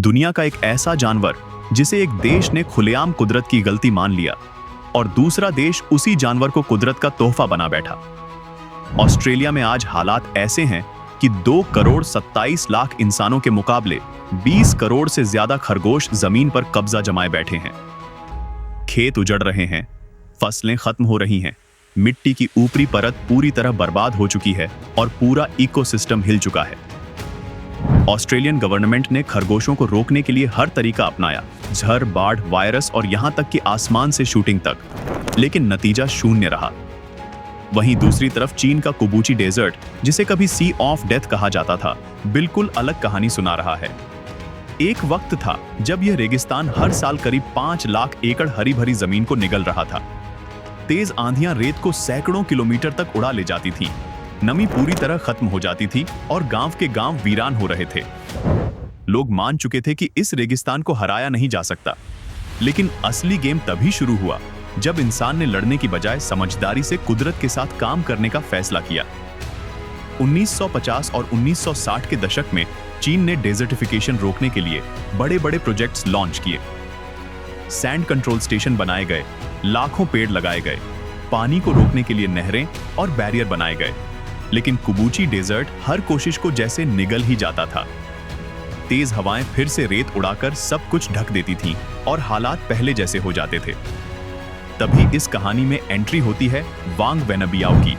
दुनिया का एक ऐसा जानवर जिसे एक देश ने खुलेआम कुदरत की गलती मान लिया और दूसरा देश उसी जानवर को कुदरत का तोहफा बना बैठा। ऑस्ट्रेलिया में आज हालात ऐसे हैं कि 2 करोड़ 27 लाख इंसानों के मुकाबले 20 करोड़ से ज्यादा खरगोश जमीन पर कब्जा जमाए बैठे हैं। खेत उजड़ रहे हैं, फसलें खत्म हो रही हैं, मिट्टी की ऊपरी परत पूरी तरह बर्बाद हो चुकी है और पूरा इकोसिस्टम हिल चुका है। ऑस्ट्रेलियन गवर्नमेंट ने खरगोशों को रोकने के लिए हर तरीका अपनाया, झड़, बाढ़, वायरस और यहां तक कि आसमान से शूटिंग तक, लेकिन नतीजा शून्य रहा। वहीं दूसरी तरफ चीन का कुबूची डेजर्ट, जिसे कभी सी ऑफ डेथ कहा जाता था, बिल्कुल अलग कहानी सुना रहा है। एक वक्त था जब यह रेगिस्तान हर साल करीब 5 लाख एकड़ हरी भरी जमीन को निगल रहा था। तेज आंधियां रेत को सैकड़ों किलोमीटर तक उड़ा ले जाती थी, नमी पूरी तरह खत्म हो जाती थी और गांव के गांव वीरान हो रहे थे। लोग मान चुके थे कि इस रेगिस्तान को हराया नहीं जा सकता, लेकिन असली गेम तभी शुरू हुआ जब इंसान ने लड़ने की बजाय समझदारी से कुदरत के साथ काम करने का फैसला किया। 1950 और 1960 के दशक में चीन ने डेजर्टिफिकेशन रोकने के लिए बड़े-बड़े प्रोजेक्ट्स लॉन्च किए। सैंड कंट्रोल स्टेशन बनाए गए, लाखों पेड़ लगाए गए, पानी को रोकने के लिए नहरें और बैरियर बनाए गए, लेकिन कुबूची डेजर्ट हर कोशिश को जैसे निगल ही जाता था। तेज हवाएं फिर से रेत उड़ाकर सब कुछ ढक देती थीं और हालात पहले जैसे हो जाते थे। तभी इस कहानी में एंट्री होती है वांग वेनबियाओ की।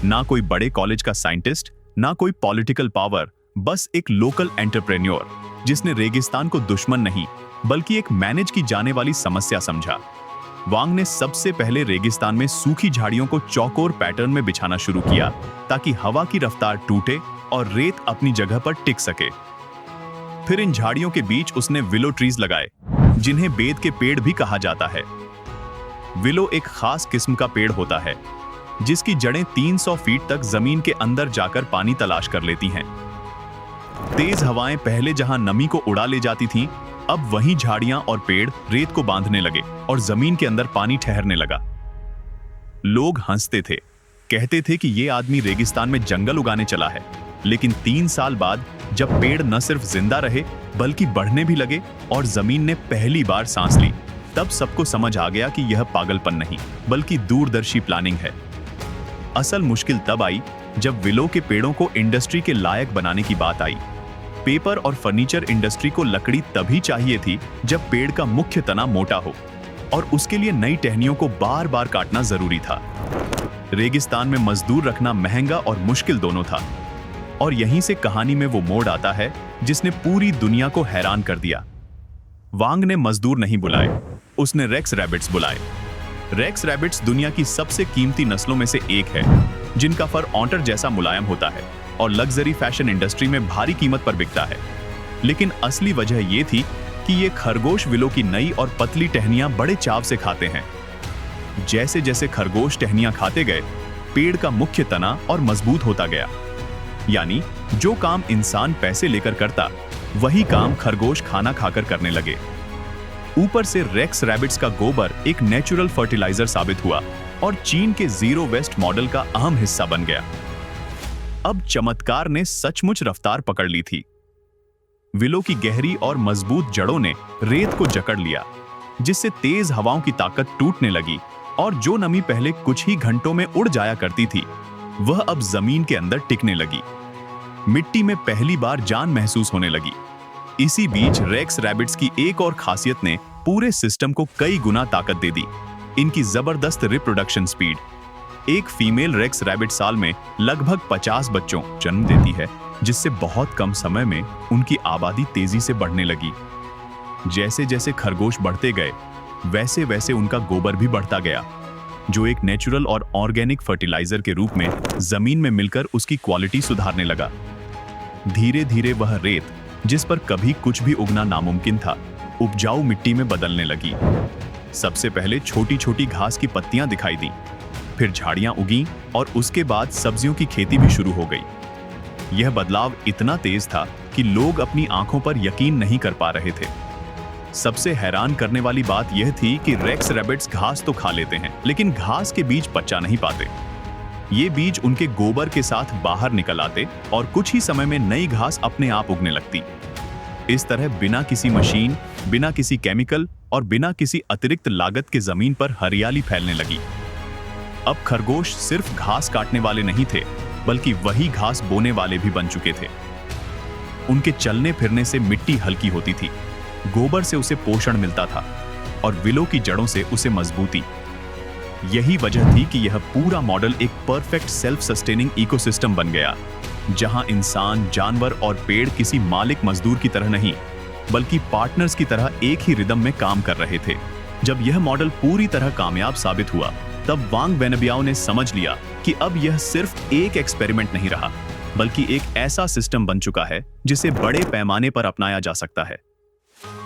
ना कोई बड़े कॉलेज का साइंटिस्ट, ना कोई पॉलिटिकल पावर, बस एक लोकल एंटरप्रेन्योर जिसने रेगिस्तान को दुश्मन नहीं बल्कि एक मैनेज की जाने वाली समस्या समझा। वांग ने सबसे पहले रेगिस्तान में सूखी झाड़ियों को चौकोर पैटर्न में बिछाना शुरू किया ताकि हवा की रफ्तार टूटे और रेत अपनी जगह पर टिक सके। फिर इन झाड़ियों के बीच उसने विलो ट्रीज लगाए, जिन्हें बेद के पेड़ भी कहा जाता है। विलो एक खास किस्म का पेड़ होता है जिसकी जड़ें 300 फीट तक जमीन के अंदर जाकर पानी तलाश कर लेती हैं। तेज हवाएं पहले जहां नमी को उड़ा ले जाती थीं, अब वहीं झाड़ियां और पेड़ रेत को बांधने लगे और जमीन के अंदर पानी ठहरने लगा। लोग हंसते थे, कहते थे कि यह आदमी रेगिस्तान में जंगल उगाने चला है, लेकिन 3 साल बाद जब पेड़ न सिर्फ जिंदा रहे बल्कि बढ़ने भी लगे और जमीन ने पहली बार सांस ली, तब सबको समझ आ गया कि यह पागलपन नहीं बल्कि दूरदर्शी प्लानिंग है। असल मुश्किल तब आई जब विलो के पेड़ों को इंडस्ट्री के लायक बनाने की बात आई। पेपर और फर्नीचर इंडस्ट्री को लकड़ी तभी चाहिए थी जब पेड़ का मुख्य तना मोटा हो, और उसके लिए नई टहनियों को बार बार काटना जरूरी था। रेगिस्तान में मजदूर रखना महंगा और मुश्किल दोनों था, और यहीं से कहानी में वो मोड़ आता है जिसने पूरी दुनिया को हैरान कर दिया। वांग ने मजदूर नहीं बुलाए, उसने रेक्स रैबिट्स बुलाए। रेक्स रैबिट्स दुनिया की सबसे कीमती नस्लों में से एक है, जिनका फर ऑटर जैसा मुलायम होता है और लग्जरी फैशन इंडस्ट्री में भारी कीमत पर बिकता है। लेकिन असली वजह यह थी कि ये खरगोश विलो की नई और पतली टहनियां बड़े चाव से खाते हैं। जैसे जैसे खरगोश टहनियां खाते गए, पेड़ का मुख्य तना और मजबूत होता गया। यानी जो काम इंसान पैसे लेकर करता, वही काम खरगोश खाना खाकर करने लगे। ऊपर से रेक्स रैबिट्स का गोबर एक नेचुरल फर्टिलाइजर साबित हुआ और चीन के जीरो वेस्ट मॉडल का अहम हिस्सा बन गया। अब चमत्कार ने सचमुच रफ्तार पकड़ ली थी। विलो की गहरी और मजबूत जड़ों ने रेत को जकड़ लिया, जिससे तेज हवाओं की ताकत टूटने लगी और जो नमी पहले कुछ ही घंटों में उड़ जाया करती थी, वह अब जमीन के अंदर टिकने लगी। मिट्टी में पहली बार जान महसूस होने लगी। इसी बीच रेक्स रैबिट्स की एक और खासियत ने पूरे सिस्टम को कई गुना ताकत दे दी, इनकी जबरदस्त रिप्रोडक्शन स्पीड। एक फीमेल रेक्स रैबिट साल में लगभग 50 बच्चों जन्म देती है, जिससे बहुत कम समय में उनकी आबादी तेजी से बढ़ने लगी। जैसे जैसे खरगोश बढ़ते गए, वैसे वैसे उनका गोबर भी बढ़ता गया, जो एक नेचुरल और ऑर्गेनिक फर्टिलाइजर के रूप में जमीन में मिलकर उसकी क्वालिटी सुधारने लगा। धीरे धीरे वह रेत, जिस पर कभी कुछ भी उगना नामुमकिन था, उपजाऊ मिट्टी में बदलने लगी। सबसे पहले छोटी छोटी घास की पत्तियां दिखाई दी, फिर झाड़ियां उगीं और उसके बाद सब्जियों की खेती भी शुरू हो गई। यह बदलाव इतना तेज था कि लोग अपनी आंखों पर यकीन नहीं कर पा रहे थे। सबसे हैरान करने वाली बात यह थी कि रेक्स रैबिट्स घास तो खा लेते हैं, लेकिन घास के बीज पचा नहीं पाते। ये बीज उनके गोबर के साथ बाहर निकल आते और कुछ ही समय में नई घास अपने आप उगने लगती। इस तरह बिना किसी मशीन, बिना किसी केमिकल और बिना किसी अतिरिक्त लागत के जमीन पर हरियाली फैलने लगी। अब खरगोश सिर्फ घास काटने वाले नहीं थे, बल्कि वही घास बोने वाले भी बन चुके थे। उनके चलने फिरने से मिट्टी हल्की होती थी, गोबर से उसे पोषण मिलता था और विलो की जड़ों से उसे मजबूती। यही वजह थी कि यह पूरा मॉडल एक परफेक्ट सेल्फ सस्टेनिंग इकोसिस्टम बन गया, जहां इंसान, जानवर और पेड़ किसी मालिक मजदूर की तरह नहीं, बल्कि पार्टनर्स की तरह एक ही रिदम में काम कर रहे थे। जब यह मॉडल पूरी तरह कामयाब साबित हुआ, तब वांग वेनबियाओ ने समझ लिया कि अब यह सिर्फ एक एक्सपेरिमेंट नहीं रहा, बल्कि एक ऐसा सिस्टम बन चुका है जिसे बड़े पैमाने पर अपनाया जा सकता है।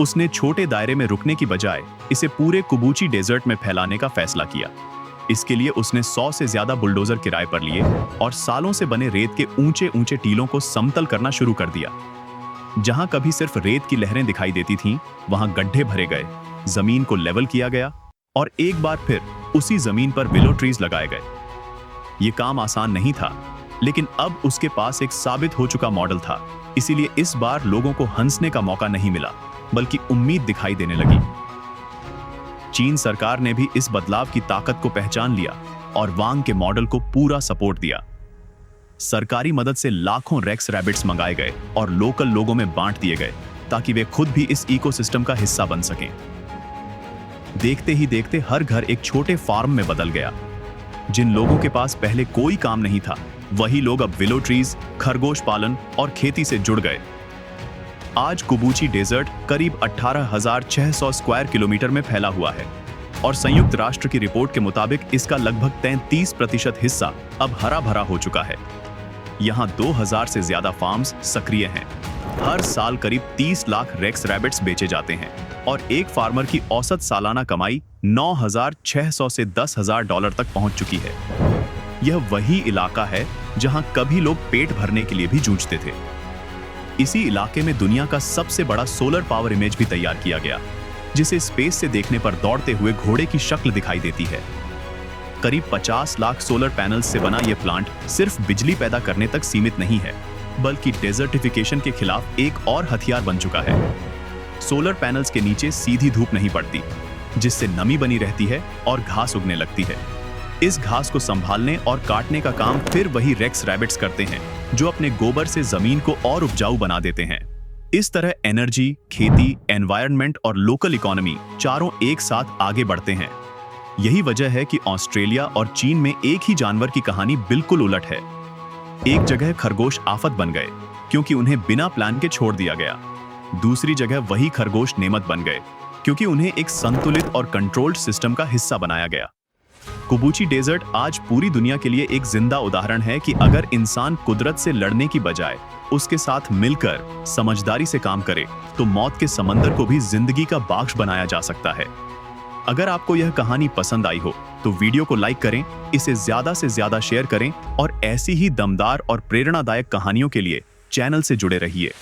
उसने छोटे दायरे में रुकने की बजाय इसे पूरे कुबूची डेजर्ट में फैलाने का फैसला किया। इसके लिए उसने 100 से ज्यादा बुलडोजर किराए पर लिए और सालों से बने रेत के ऊंचे ऊंचे टीलों को समतल करना शुरू कर दिया। जहां कभी सिर्फ रेत की लहरें दिखाई देती थीं, वहां गड्ढे भरे गए, जमीन को लेवल किया गया और एक बार फिर उसी जमीन पर विलो ट्रीज लगाए गए। ये काम आसान नहीं था, लेकिन अब उसके पास एक साबित हो चुका मॉडल था। इसीलिए इस बार लोगों को हंसने का मौका नहीं मिला, बल्कि उम्मीद दिखाई देने लगी। चीन सरकार ने भी इस बदलाव की ताकत को पहचान लिया और वांग के मॉडल को पूरा सपोर्ट दिया। सरकारी मदद से लाखों रेक्स रैबिट्स मंगाए गए और लोकल लोगों में बांट दिए गए, ताकि वे खुद भी इस इकोसिस्टम का हिस्सा बन सकें। देखते ही देखते हर घर एक छोटे फार्म में बदल गया। जिन लोगों के पास पहले कोई काम नहीं था, वही लोग अब विलो ट्रीज, खरगोश पालन और खेती से जुड़ गए। आज कुबूची डेजर्ट करीब 18,600 स्क्वायर किलोमीटर में फैला हुआ है और संयुक्त राष्ट्र की रिपोर्ट के मुताबिक इसका लगभग 33% हिस्सा अब हरा भरा हो चुका है। यहाँ 2000 से ज्यादा फार्म्स सक्रिय हैं। हर साल करीब 30 लाख रेक्स रैबिट्स बेचे जाते हैं और एक फार्मर की औसत सालाना कमाई 9,600 से $10,000 तक पहुंच चुकी है। यह वही इलाका है जहां कभी लोग पेट भरने के लिए भी जूझते थे। इसी इलाके में दुनिया का सबसे बड़ा सोलर पावर इमेज भी तैयार किया गया, जिसे स्पेस से देखने पर दौड़ते हुए घोड़े की शक्ल दिखाई देती है। करीब 50 लाख सोलर पैनल्स से बना यह प्लांट सिर्फ बिजली पैदा करने तक सीमित नहीं है, बल्कि डेजर्टिफिकेशन के खिलाफ एक और हथियार बन चुका है। सोलर पैनल्स के नीचे सीधी धूप नहीं पड़ती, जिससे नमी बनी रहती है और घास उगने लगती है। इस घास को संभालने और काटने का काम फिर वही रेक्स रैबिट्स करते हैं, जो अपने गोबर से जमीन को और उपजाऊ बना देते हैं। इस तरह एनर्जी, खेती, एनवायरनमेंट और लोकल इकोनॉमी चारों एक साथ आगे बढ़ते हैं। यही वजह है कि ऑस्ट्रेलिया और चीन में एक ही जानवर की कहानी बिल्कुल उलट है। एक जगह खरगोश आफत बन गए क्योंकि उन्हें बिना प्लान के छोड़ दिया गया। दूसरी जगह वही खरगोश नेमत बन गए क्योंकि उन्हें एक संतुलित और कंट्रोल्ड सिस्टम का हिस्सा बनाया गया। कुबूची डेजर्ट आज पूरी दुनिया के लिए एक जिंदा उदाहरण है कि अगर इंसान कुदरत से लड़ने की बजाय उसके साथ मिलकर समझदारी से काम करे, तो मौत के समंदर को भी जिंदगी का बाग बनाया जा सकता है। अगर आपको यह कहानी पसंद आई हो तो वीडियो को लाइक करें, इसे ज्यादा से ज्यादा शेयर करें और ऐसी ही दमदार और प्रेरणादायक कहानियों के लिए चैनल से जुड़े रहिए।